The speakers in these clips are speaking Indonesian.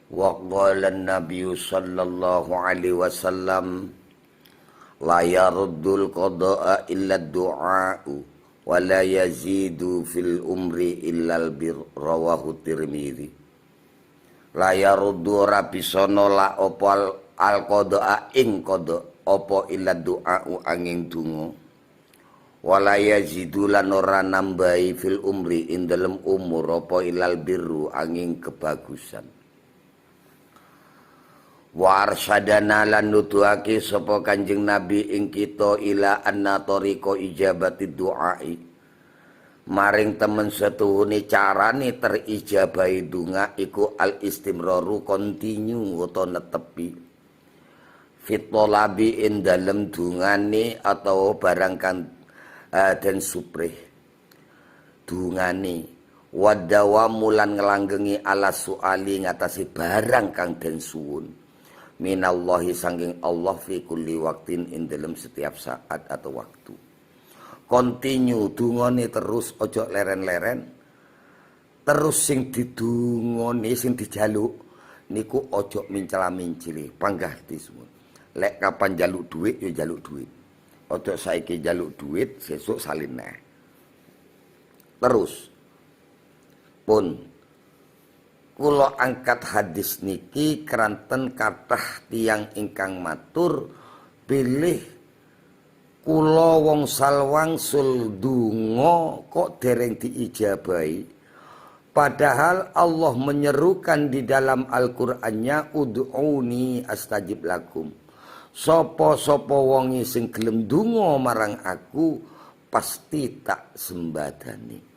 Wa qala an-nabiy sallallahu alaihi wasallam la yaruddul qada'a illa ad-du'a'u wa la yazidu fil umri illa al-bir, rawahu Tirmidzi. La yaruddu ora bisa nolak apa al-qada'a ing qada apa illa du'a'u angin donga, wala yazidu lan ora nambahi fil umri ing dalem umur apa ilal birru angin kebagusan. Wa arsyadana lan nuduhake sapa Kanjeng Nabi ing kita ila anna tariqa ijabati du'ai, maring temen setuhune carane terijabahi donga iku al istimraru kontinu utawa netepi fitolabi in dalem dungane atau barang kang dan suprih dungane wadawa mulan ngelanggengi ala suali ngatasi barang kang den suwun minallahi sangking Allah fi kulli waktin in dalam setiap saat atau waktu. Continue dungane terus, ojo leren-leren. Terus sing didungone sing dijaluk niku ojo mincela-mincili, panggah disuwun. Lek kapan jaluk duit ya jaluk duit. Ojo saiki jaluk duit sesuk salin neh. Terus pun kula angkat hadis niki keranten kathah tiyang ingkang matur bilih kula wong salwangsul donga kok dereng diijabahi, padahal Allah menyerukan di dalam Al-Qur'annya ud'uni astajib lakum. Sapa-sapa wonge sing gelem donga marang aku pasti tak sembadani.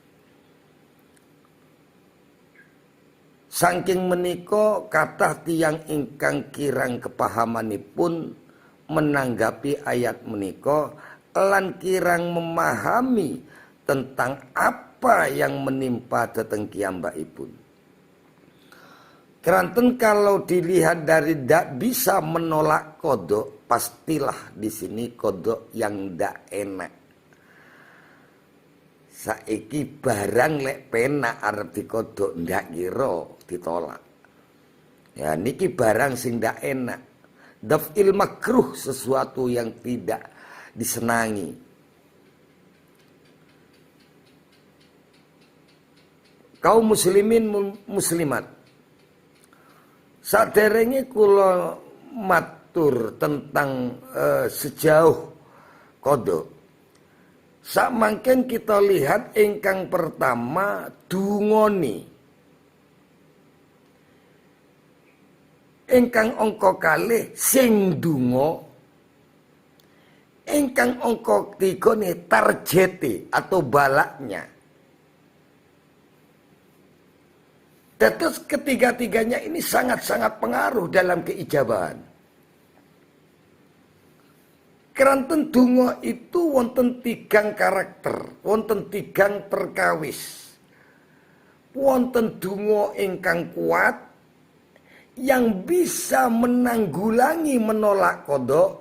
Saking menika kathah tiyang ingkang kirang kepahamanipun menanggapi ayat menika lan kirang memahami tentang apa yang menimpa dhateng kiyambakipun. Keranten kalau dilihat dari dak bisa menolak kodok, pastilah di sini kodok yang dak enak. Saiki barang lek penak arep dikodok ndak kira ditolak. Ya niki barang sing ndak enak. Daf'il makruh, sesuatu yang tidak disenangi. Kaum muslimin muslimat, saderenge kula matur tentang sejauh kodok. Samangken kita lihat ingkang pertama dungoni, ingkang angka kalih sing donga, ingkang angka tiga nih tarjete atau balaknya. Terus ketiga-tiganya ini sangat-sangat pengaruh dalam keijabahan. Keranten donga itu wonten tigang karakter, wonten tigang perkawis. Wonten donga ingkang kuat yang bisa menanggulangi menolak kodok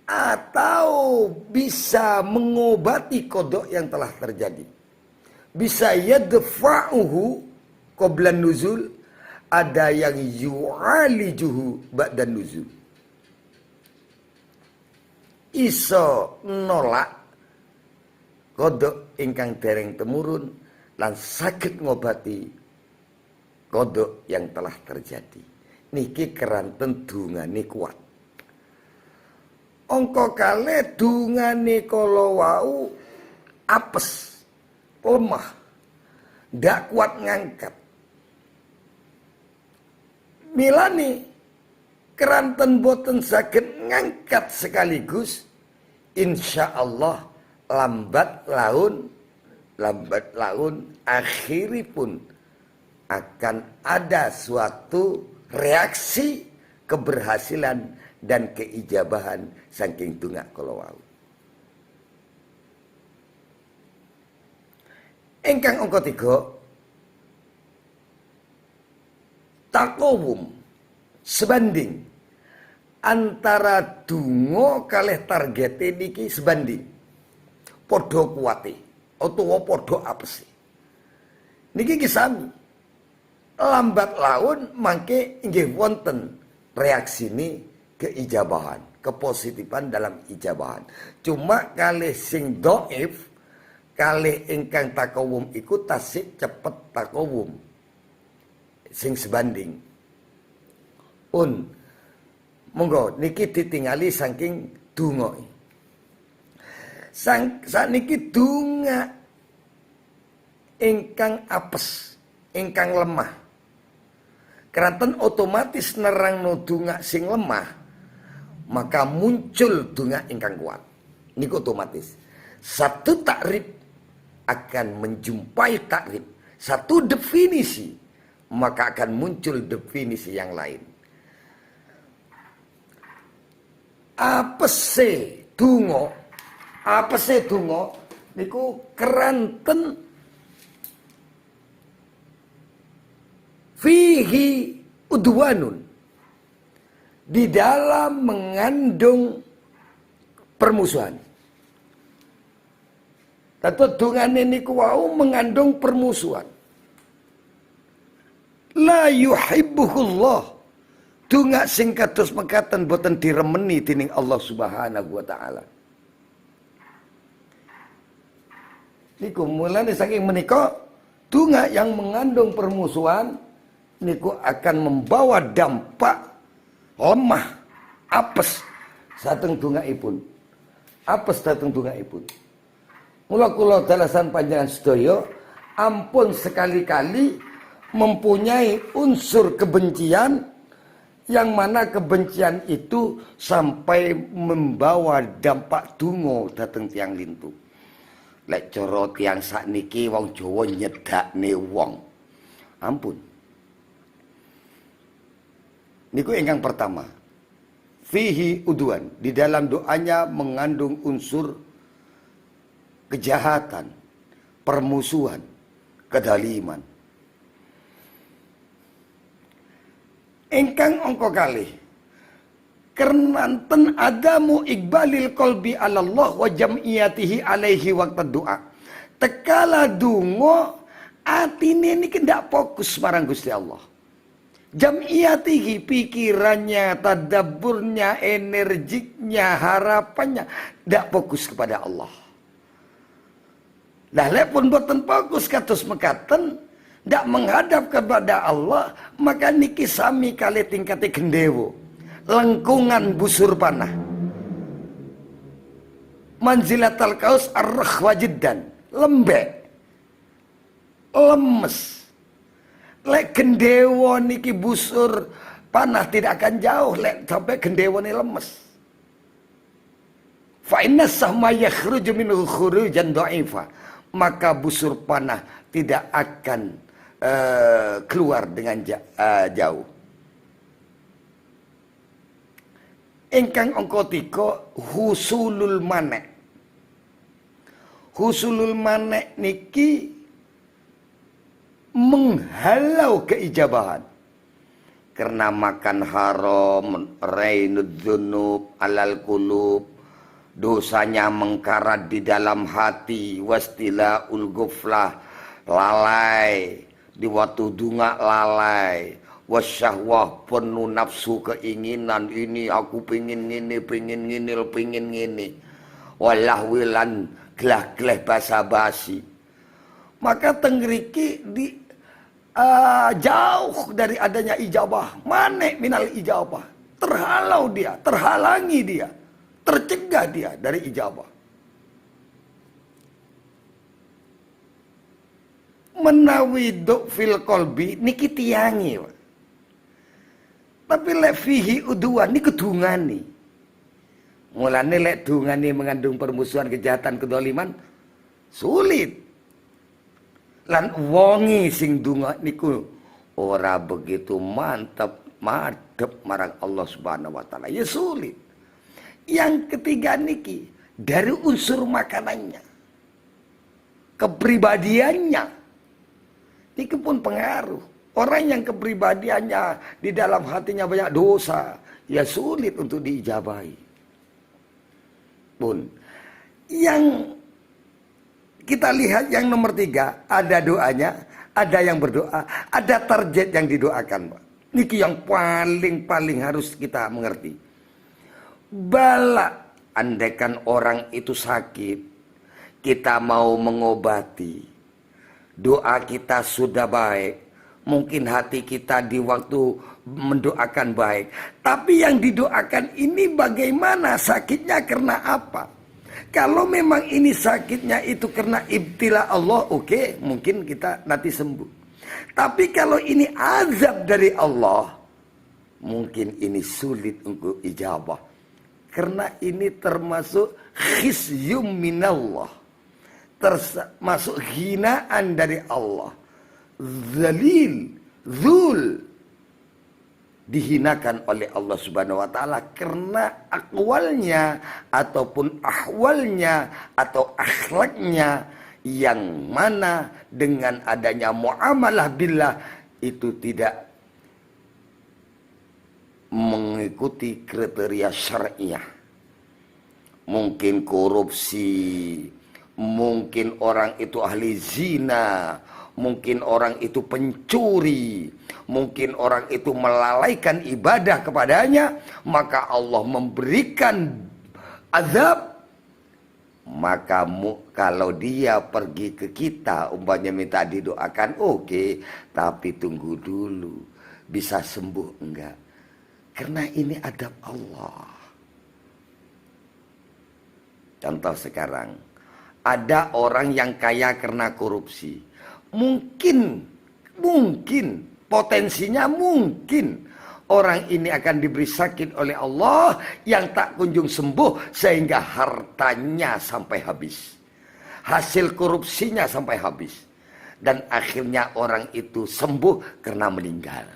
atau bisa mengobati kodok yang telah terjadi. Bisa yadfa'uhu qablan nuzul, ada yang yu'alijuhu ba'dan nuzul. Iso nolak kodok ingkang dereng temurun lan saged ngobati kodok yang telah terjadi. Niki keranten dungane kuat. Angka kalih dungane kala wau apes, lemah, ndak kuat ngangkat. Milani keranten boten saged ngangkat sekaligus, insya Allah lambat laun akhiripun akan ada suatu reaksi keberhasilan dan keijabahan saking donga kala wau. Ingkang angka 3 taqawum, sebanding antara donga kalih targete niki sebanding. Padha kuwate utawa padha apese. Niki kisami lambat laun mangke inggih wonten reaksi ini keijabahan, kepositifan dalam ijabahan. Cuma kalih sing dhaif, kalih ingkang takawum iku tasik cepet takawum sing sebanding. Monggo niki ditingali saking donga. Sakniki donga ingkang apes, ingkang lemah. Keranten otomatis nerangno donga sing lemah, maka muncul donga ingkang kuat. Niku otomatis. Satu takrib akan menjumpai takrib, satu definisi maka akan muncul definisi yang lain. Apese donga niku keranten fihi udwanun, di dalam mengandung permusuhan. Tato dungane niku wau mengandung permusuhan. La yuhibbuhullah. Dunga sing kados mekaten boten diremeni dening Allah Subhanahu wa taala. Niku mulane saking menika dunga yang mengandung permusuhan niku akan membawa dampak lemah, apes sateng dongaipun. Apes dateng dongaipun. Mula kula dalasan panjenengan sedaya ampun sekali-kali mempunyai unsur kebencian yang mana kebencian itu sampai membawa dampak donga dateng tiang lintu. Lek cara tiang sakniki wong Jawa nyedakne wong. Ampun. Niku ingkang pertama. Fihi udwan, di dalam doanya mengandung unsur kejahatan, permusuhan, kedaliman. Ingkang angka kalih keranten adamu iqbalil qalbi ala Allah wa jam'iyatihi alaihi waqta doa. Tekala donga atine niki ndak fokus marang Gusti Allah. Jam'iyatihi, pikirannya, tadabburnya, energiknya, harapannya ndak fokus kepada Allah. Lah lek pun boten fokus kados mekaten, ndak menghadap kepada Allah, maka niki sami kali tingkate gendewo, lengkungan busur panah. Manzilatal kaus ar-rakhwa jiddan, lembek, lemes. Lek gendewo niki busur panah tidak akan jauh lek sampai gendewo ini lemes. Fa inna sahma yakhruju minhu khurujan dha'ifa, maka busur panah tidak akan keluar dengan jauh. Ingkang angka 3 husulul manek. Husulul manek niki menghalau keijabahan. Karena makan haram, rainud dzunub alal qulub, dosanya mengkarat di dalam hati, wastilaul ghuflah, lalai di waktu dunga, lalai wasyahwah, penuh nafsu keinginan, ini aku pingin ngini, pingin ngini, walahwilan gelah-gelah basa-basi. Maka tengriki jauh dari adanya ijabah, manek minal ijabah, terhalau dia, terhalangi dia, tercegah dia dari ijabah. Menawi fil kolbi niki tiangi, tapi lek fihi udwan niku dungani. Mulane lek dungani mengandung permusuhan, kejahatan, kedoliman sulit. Lan wongi sing donga niku ora begitu mantap madhep marang Allah Subhanahu wa taala, ya sulit. Yang ketiga niki dari unsur makanannya, kepribadiannya. Itu pun pengaruh. Orang yang kepribadiannya di dalam hatinya banyak dosa, ya sulit untuk diijabahi. Pun yang kita lihat yang nomor 3 ada doanya, ada yang berdoa, ada target yang didoakan, Pak. Niki yang paling harus kita mengerti. Bala, andaikan orang itu sakit, kita mau mengobati, doa kita sudah baik, mungkin hati kita di waktu mendoakan baik, tapi yang didoakan ini bagaimana, sakitnya karena apa? Kalau memang ini sakitnya itu karena ibtila Allah, oke, mungkin kita nanti sembuh. Tapi kalau ini azab dari Allah, mungkin ini sulit untuk ijabah. Karena ini termasuk khizyum minallah, termasuk hinaan dari Allah. Zalil, zul, dihinakan oleh Allah Subhanahu wa taala karena akwalnya ataupun ahwalnya atau akhlaknya yang mana dengan adanya muamalah billah itu tidak mengikuti kriteria syariah. Mungkin korupsi, mungkin orang itu ahli zina, mungkin orang itu pencuri, mungkin orang itu melalaikan ibadah kepadanya, maka Allah memberikan azab. Maka kalau dia pergi ke kita, umpamanya minta didoakan, oke, tapi tunggu dulu, bisa sembuh enggak? Karena ini adab Allah. Contoh sekarang, ada orang yang kaya karena korupsi. Mungkin potensinya mungkin orang ini akan diberi sakit oleh Allah yang tak kunjung sembuh sehingga hartanya sampai habis, hasil korupsinya sampai habis, dan akhirnya orang itu sembuh karena meninggal.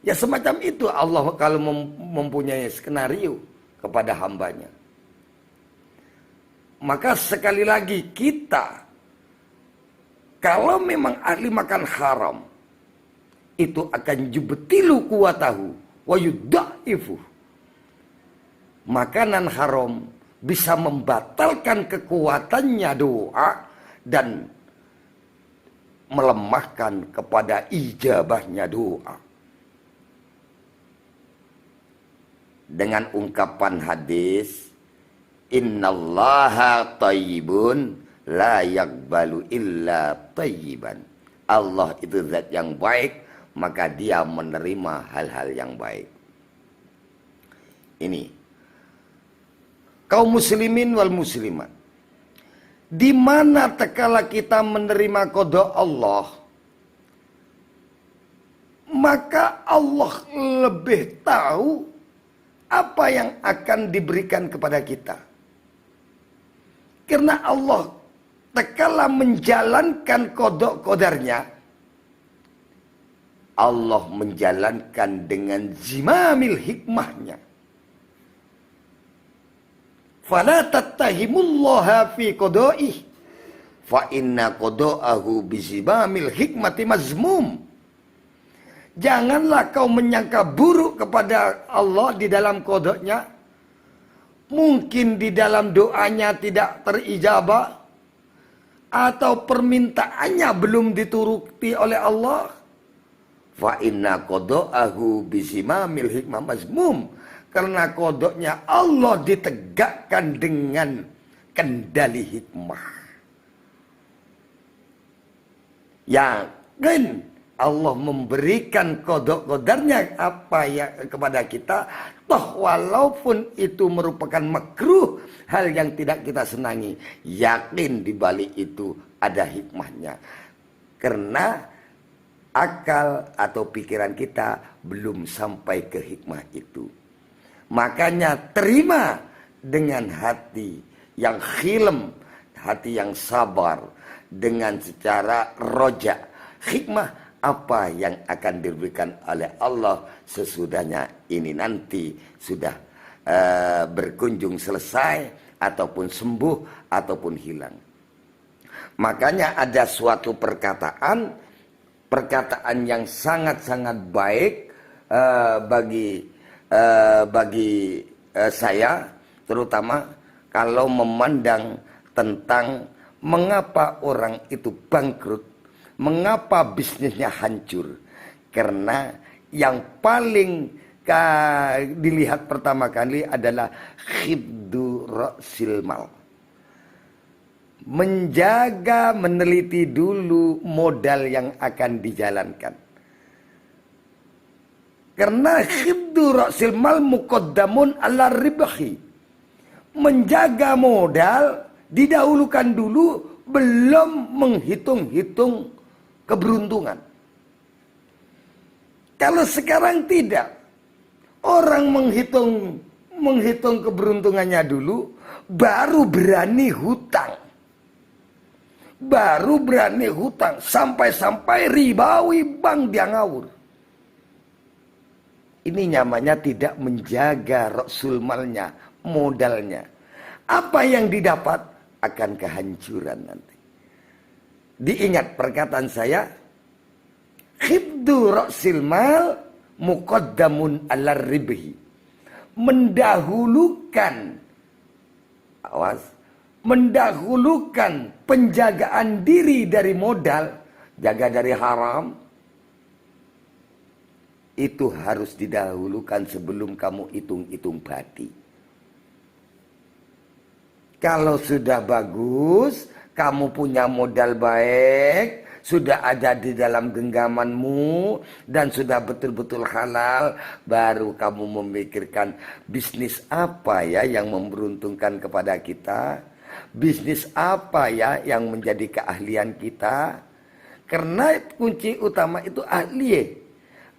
Ya semacam itu Allah kalau mempunyai skenario kepada hambanya. Maka sekali lagi kita, kalau memang ahli makan haram, itu akan jubtilu kuwatahu wa yudha'ifu. Makanan haram bisa membatalkan kekuatannya doa dan melemahkan kepada ijabahnya doa. Dengan ungkapan hadis, innallaha thayyibun la yaqbalu illa thayyiban. Allah itu zat yang baik, maka dia menerima hal-hal yang baik. Ini kaum muslimin wal muslimat, di mana tatkala kita menerima qada Allah, maka Allah lebih tahu apa yang akan diberikan kepada kita. Karena Allah tatkala menjalankan qada qadarnya, Allah menjalankan dengan zimamil hikmahnya. Fala tattahimullaha fi qada'ih fa inna qada'ahu bizimamil hikmati mazmum. Janganlah kau menyangka buruk kepada Allah di dalam qada'nya. Mungkin di dalam doanya tidak terijabah, atau permintaannya belum dituruti oleh Allah. Fa inna qada'ahu bizimamil hikmah mazmum. Karena kodoknya Allah ditegakkan dengan kendali hikmah. Yakin Allah memberikan kodok-kodarnya apa ya kepada kita, toh walaupun itu merupakan makruh, hal yang tidak kita senangi, yakin di balik itu ada hikmahnya. Karena akal atau pikiran kita belum sampai ke hikmah itu. Makanya terima dengan hati yang khilm, hati yang sabar, dengan secara roja. Hikmah apa yang akan diberikan oleh Allah sesudahnya ini nanti sudah berkunjung selesai, ataupun sembuh, ataupun hilang. Makanya ada suatu perkataan yang sangat-sangat baik bagi saya, terutama kalau memandang tentang Mengapa orang itu bangkrut? Mengapa bisnisnya hancur? Karena yang paling dilihat pertama kali adalah khibdu ra'sil mal. Menjaga, meneliti dulu modal yang akan dijalankan. Karena khibdu ra'sil mal muqaddamun ala ribahi. Menjaga modal didahulukan dulu, belum menghitung-hitung keberuntungan. Kalau sekarang tidak, orang menghitung keberuntungannya dulu, baru berani hutang. Baru berani hutang, sampai-sampai ribawi bank dia ngawur. Ini namanya tidak menjaga ra'sul malnya, modalnya. Apa yang didapat akan kehancuran nanti. Diingat perkataan saya, khibdu ra'sil mal muqaddamun ala ribhi. Mendahulukan penjagaan diri dari modal, jaga dari haram, itu harus didahulukan sebelum kamu hitung-hitung badi. Kalau sudah bagus, kamu punya modal baik, sudah ada di dalam genggamanmu, dan sudah betul-betul halal, baru kamu memikirkan bisnis apa ya yang memberuntungkan kepada kita. Bisnis apa ya yang menjadi keahlian kita. Karena kunci utama itu ahliyah.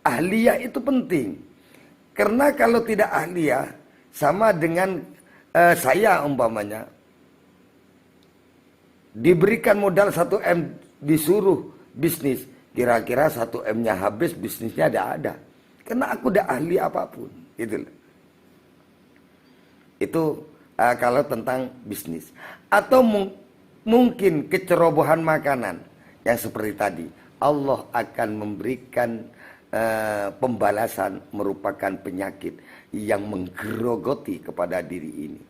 Ahliyah itu penting. Karena kalau tidak ahliyah, sama dengan saya umpamanya diberikan modal 1 M, disuruh bisnis, kira-kira 1 M-nya habis, bisnisnya ada. Karena aku udah ahli apapun, gitu. Itu kalau tentang bisnis. Atau mungkin kecerobohan makanan yang seperti tadi, Allah akan memberikan pembalasan merupakan penyakit yang menggerogoti kepada diri ini.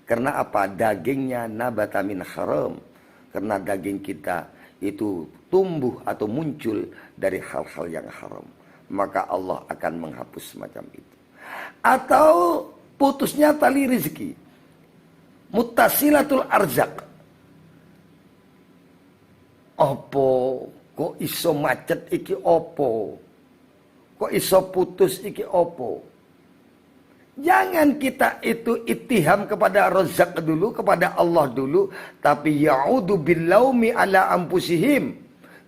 Karena apa? Dagingnya nabata min haram. Karena daging kita itu tumbuh atau muncul dari hal-hal yang haram. Maka Allah akan menghapus semacam itu. Atau putusnya tali rezeki. Muttasilatul arzak. Opo? Kok iso macet iki opo? Kok iso putus iki opo? Jangan kita itu ittiham kepada Razzaq dulu, kepada Allah dulu, tapi ya'udhu billaumi ala anfusihim.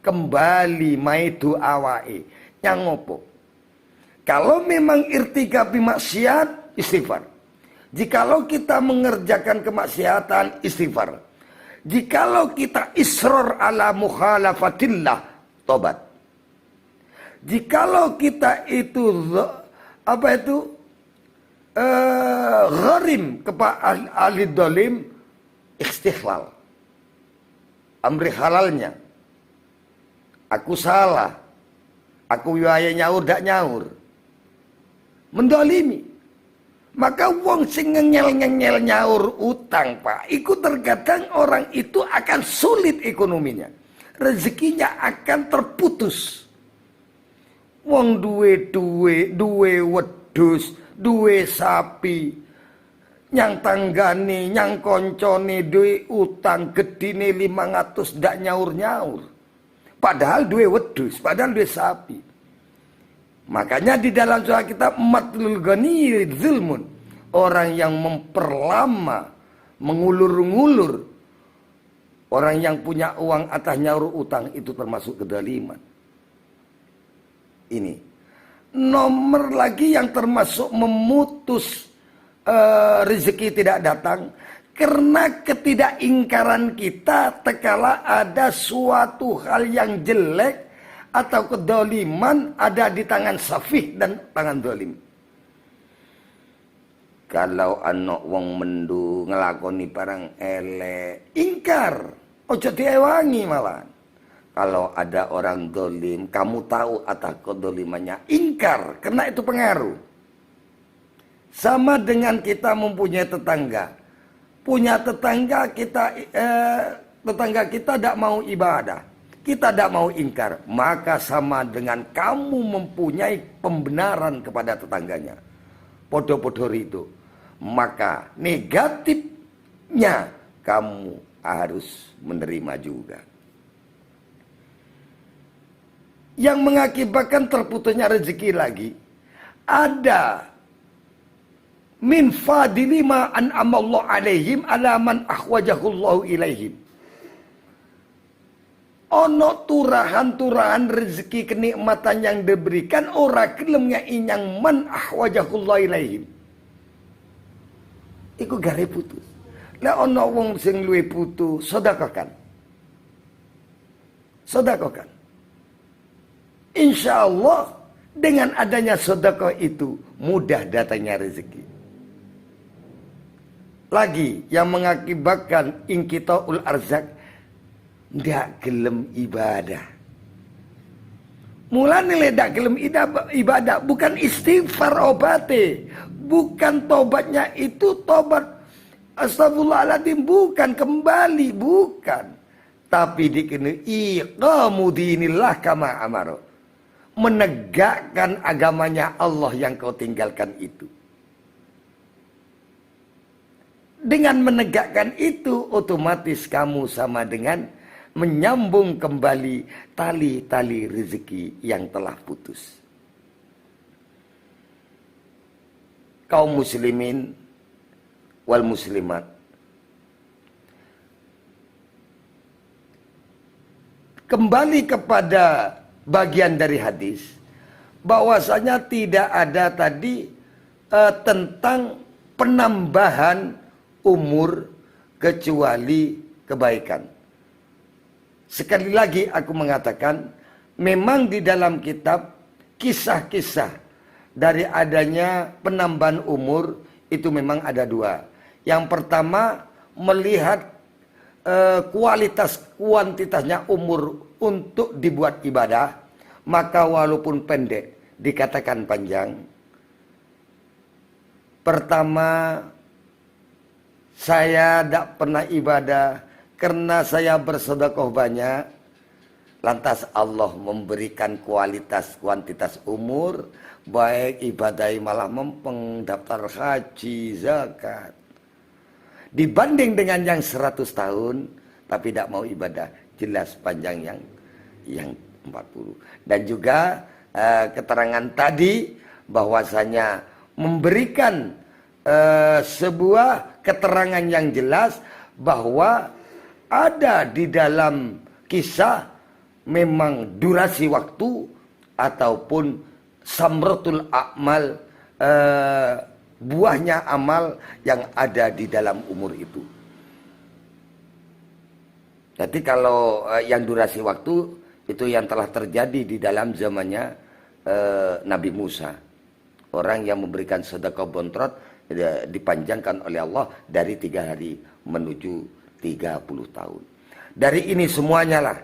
Kembali maidu awai. Yang ngopo? Kalau memang irtikabi maksiat, istighfar. Jikalau kita mengerjakan kemaksiatan, istighfar. Jikalau kita israr ala mukhalafatillah, tobat. Jikalau kita itu gharim kepada ahli dolim, istihlal. Amri halalnya. Aku salah. Aku yaya nyaur dak nyaur. Mendolimi. Maka wong sing ngengel-ngengel nyaur utang, Pak, iku terkadang orang itu akan sulit ekonominya. Rezekinya akan terputus. Wong duwe wedhus, duwe sapi, nyang tanggane, nyang koncone duwe utang gedine 500 ndak nyaur-nyaur. Padahal duwe wedhus, padahal duwe sapi. Makanya di dalam surah kita matlul ghani zulmun. Orang yang memperlama, mengulur-ngulur, orang yang punya uang atas nyaur utang itu termasuk kedaliman. Ini nomor lagi yang termasuk memutus rezeki tidak datang karena ketidakingkaran kita tekala ada suatu hal yang jelek atau kedoliman ada di tangan safih dan tangan dolim. Kalau anak wong mendu ngelakoni barang elek, ingkar, ojo diewangi malah. Kalau ada orang dolim, kamu tahu atas kedolimannya, ingkar, karena itu pengaruh. Sama dengan kita mempunyai tetangga. Punya tetangga kita tetangga kita tidak mau ibadah, kita tidak mau ingkar, maka sama dengan kamu mempunyai pembenaran kepada tetangganya. Podo-podo itu. Maka negatifnya kamu harus menerima juga. Yang mengakibatkan terputusnya rezeki lagi, ada min fadilima an'amallahu alaihim ala man ahwajahullahu ilaihim. Ono turahan-turahan rezeki kenikmatan yang diberikan ora gelem inyang man ahwajahullahu ilaihim. Iku gare putus. Lah ono wong sing luwih putus, sedekahkan. Sedekahkan. Insya Allah dengan adanya sedekah itu mudah datangnya rezeki. Lagi yang mengakibatkan inqita'ul arzak, ndak gelem ibadah. Mulane ndak gelem ibadah bukan istighfar obate, bukan tobatnya itu tobat astagfirullahaladzim, bukan kembali, bukan. Tapi dikene iqamu dinillah kama amaro. Menegakkan agamanya Allah yang kau tinggalkan itu. Dengan menegakkan itu, otomatis kamu sama dengan menyambung kembali tali-tali rezeki yang telah putus. Kaum muslimin wal muslimat, kembali kepada bagian dari hadis, bahwasanya tidak ada tadi tentang penambahan umur kecuali kebaikan. Sekali lagi aku mengatakan, memang di dalam kitab kisah-kisah dari adanya penambahan umur itu memang ada dua. Yang pertama, melihat kualitas kuantitasnya umur untuk dibuat ibadah, maka walaupun pendek dikatakan panjang. Pertama, saya tidak pernah ibadah karena saya bersedekah banyak. Lantas Allah memberikan kualitas kuantitas umur, baik ibadah malah mempeng, daftar haji, zakat. Dibanding dengan yang 100 tahun tapi tidak mau ibadah, jelas panjang yang 40. Dan juga keterangan tadi bahwasanya memberikan sebuah keterangan yang jelas bahwa ada di dalam kisah memang durasi waktu ataupun samratul a'mal, buahnya amal yang ada di dalam umur itu. Jadi kalau yang durasi waktu itu yang telah terjadi di dalam zamannya Nabi Musa. Orang yang memberikan sedekah bontrot dipanjangkan oleh Allah dari 3 hari menuju 30 tahun. Dari ini semuanya lah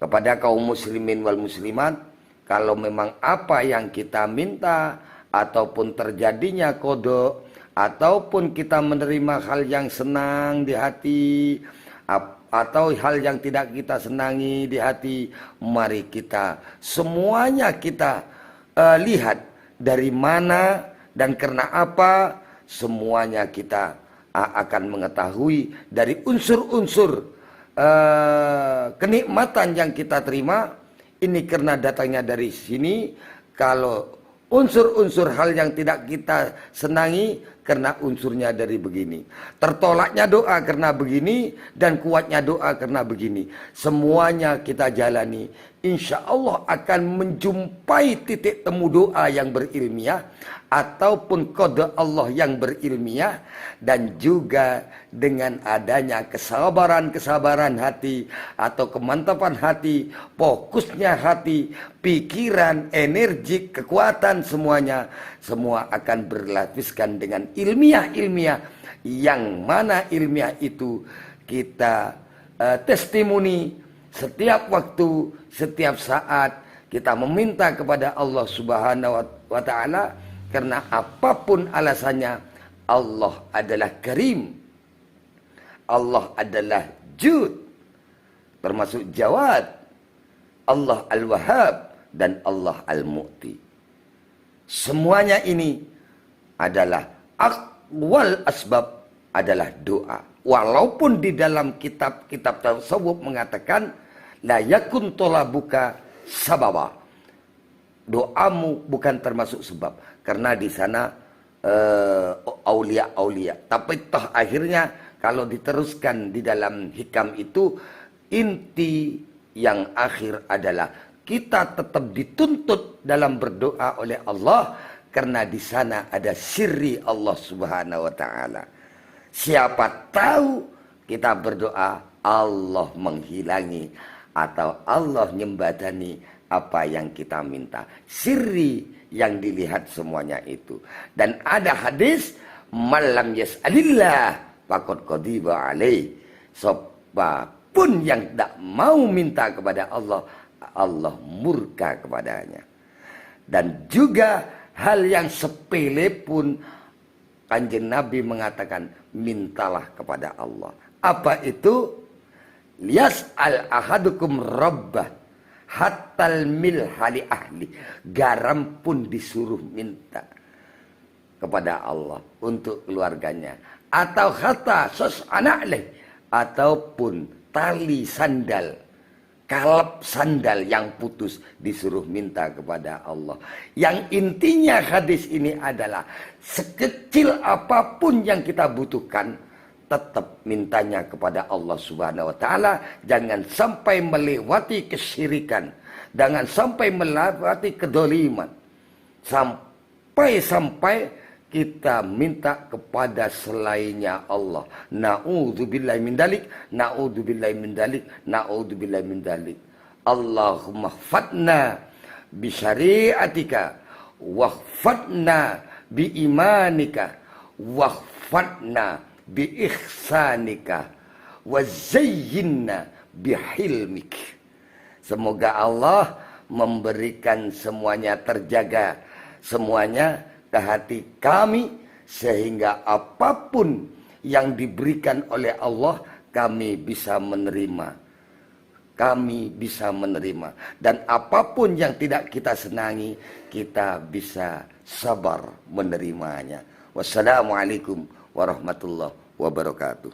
kepada kaum muslimin wal muslimat, kalau memang apa yang kita minta ataupun terjadinya kodok ataupun kita menerima hal yang senang di hati atau hal yang tidak kita senangi di hati, mari kita semuanya kita lihat dari mana dan karena apa, semuanya kita akan mengetahui dari unsur-unsur kenikmatan yang kita terima ini karena datangnya dari sini. Kalau unsur-unsur hal yang tidak kita senangi karena unsurnya dari begini, tertolaknya doa karena begini, dan kuatnya doa karena begini, semuanya kita jalani, insya Allah akan menjumpai titik temu doa yang berilmiah ataupun kode Allah yang berilmiah. Dan juga dengan adanya kesabaran hati atau kemantapan hati, fokusnya hati, pikiran, energi, kekuatan, semua akan berlapiskan dengan ilmiah yang mana ilmiah itu kita testimoni setiap waktu, setiap saat kita meminta kepada Allah Subhanahu wa Ta'ala, karena apapun alasannya Allah adalah Karim, Allah adalah Al-Wujud, termasuk Jawad, Allah Al-Wahhab, dan Allah Al-Mu'ti. Semuanya ini adalah aqwal asbab, adalah doa. Walaupun di dalam kitab-kitab tasawuf mengatakan la yakun talabuka sababa. Doamu bukan termasuk sebab, karena di sana aulia-aulia. Tapi toh akhirnya kalau diteruskan di dalam hikam itu, inti yang akhir adalah kita tetap dituntut dalam berdoa oleh Allah, karena di sana ada sirri Allah Subhanahu wa taala. Siapa tahu kita berdoa, Allah menghilangi atau Allah nyembadani apa yang kita minta. Sirri yang dilihat semuanya itu. Dan ada hadis, malam yas'alillah faqad qadiba alaih. Siapapun yang tidak mau minta kepada Allah, Allah murka kepadanya. Dan juga hal yang sepele pun Kanjeng Nabi mengatakan, mintalah kepada Allah. Apa itu? Liyas'al ahadukum rabbah hatal milhali ahli. Garam pun disuruh minta kepada Allah untuk keluarganya. Atau hatta sos'ana'leh, ataupun tali sandal, kalep sandal yang putus disuruh minta kepada Allah. Yang intinya hadis ini adalah sekecil apapun yang kita butuhkan, tetap mintanya kepada Allah Subhanahu wa taala. Jangan sampai melewati kesyirikan, jangan sampai melewati kedoliman, sampai kita minta kepada selainnya Allah. Na'udzubillahi min dalik, na'udzubillahi min dalik, na'udzubillahi min dalik. Allahumma khfatna bi syari'atika, wakhfatna bi imanika, wakhfatna bi ihsanika, wa zayyinna bi hilmik. Semoga Allah memberikan semuanya terjaga, semuanya ke hati kami, sehingga apapun yang diberikan oleh Allah kami bisa menerima. Kami bisa menerima. Dan apapun yang tidak kita senangi, kita bisa sabar menerimanya. Wassalamualaikum warahmatullahi wabarakatuh.